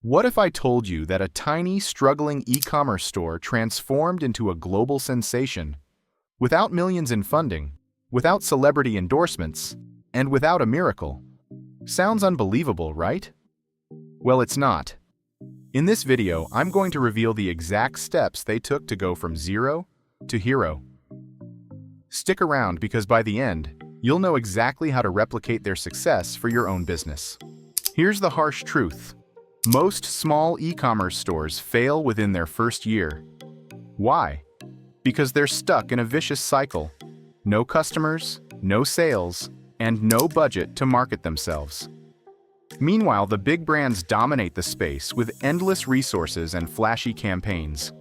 What if I told you that a tiny, struggling e-commerce store transformed into a global sensation, without millions in funding, without celebrity endorsements, and without a miracle? Sounds unbelievable, right? Well, it's not. In this video, I'm going to reveal the exact steps they took to go from zero to hero. Stick around because by the end, you'll know exactly how to replicate their success for your own business. Here's the harsh truth. Most small e-commerce stores fail within their first year. Why? Because they're stuck in a vicious cycle. No customers, no sales, and no budget to market themselves. Meanwhile, the big brands dominate the space with endless resources and flashy campaigns.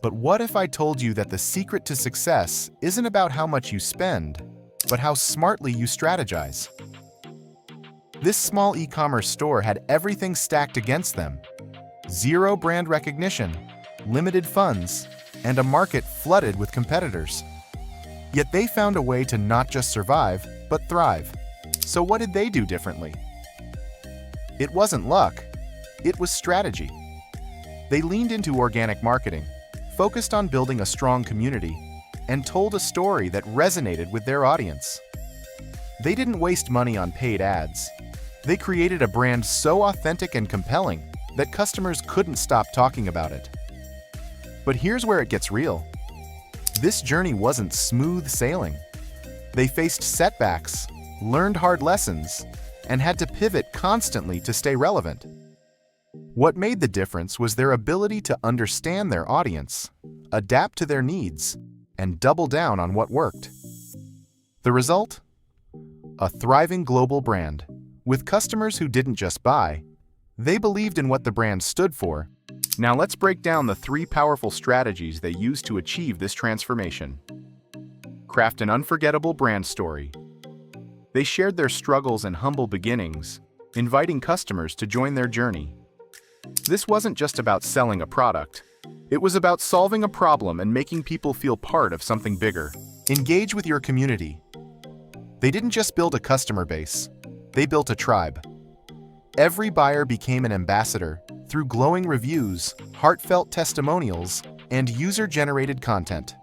But what if I told you that the secret to success isn't about how much you spend, but how smartly you strategize? This small e-commerce store had everything stacked against them. Zero brand recognition, limited funds, and a market flooded with competitors. Yet they found a way to not just survive, but thrive. So what did they do differently? It wasn't luck, it was strategy. They leaned into organic marketing, focused on building a strong community, and told a story that resonated with their audience. They didn't waste money on paid ads. They created a brand so authentic and compelling that customers couldn't stop talking about it. But here's where it gets real. This journey wasn't smooth sailing. They faced setbacks, learned hard lessons, and had to pivot constantly to stay relevant. What made the difference was their ability to understand their audience, adapt to their needs, and double down on what worked. The result? A thriving global brand. With customers who didn't just buy, they believed in what the brand stood for. Now let's break down the 3 powerful strategies they used to achieve this transformation. Craft an unforgettable brand story. They shared their struggles and humble beginnings, inviting customers to join their journey. This wasn't just about selling a product. It was about solving a problem and making people feel part of something bigger. Engage with your community. They didn't just build a customer base. They built a tribe. Every buyer became an ambassador through glowing reviews, heartfelt testimonials, and user-generated content.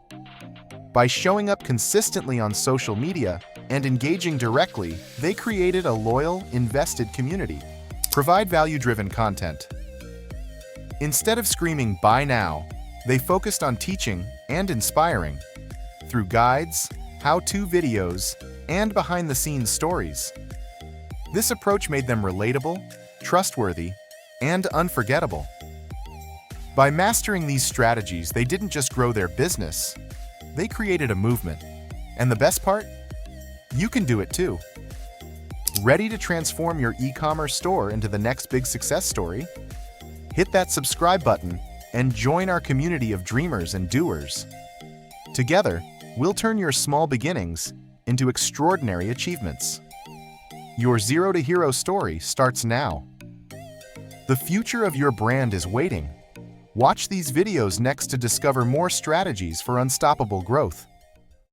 By showing up consistently on social media and engaging directly, they created a loyal, invested community. Provide value-driven content. Instead of screaming, "Buy now," they focused on teaching and inspiring through guides, how-to videos, and behind-the-scenes stories. This approach made them relatable, trustworthy, and unforgettable. By mastering these strategies, they didn't just grow their business, they created a movement. And the best part? You can do it too. Ready to transform your e-commerce store into the next big success story? Hit that subscribe button and join our community of dreamers and doers. Together, we'll turn your small beginnings into extraordinary achievements. Your Zero to Hero story starts now. The future of your brand is waiting. Watch these videos next to discover more strategies for unstoppable growth.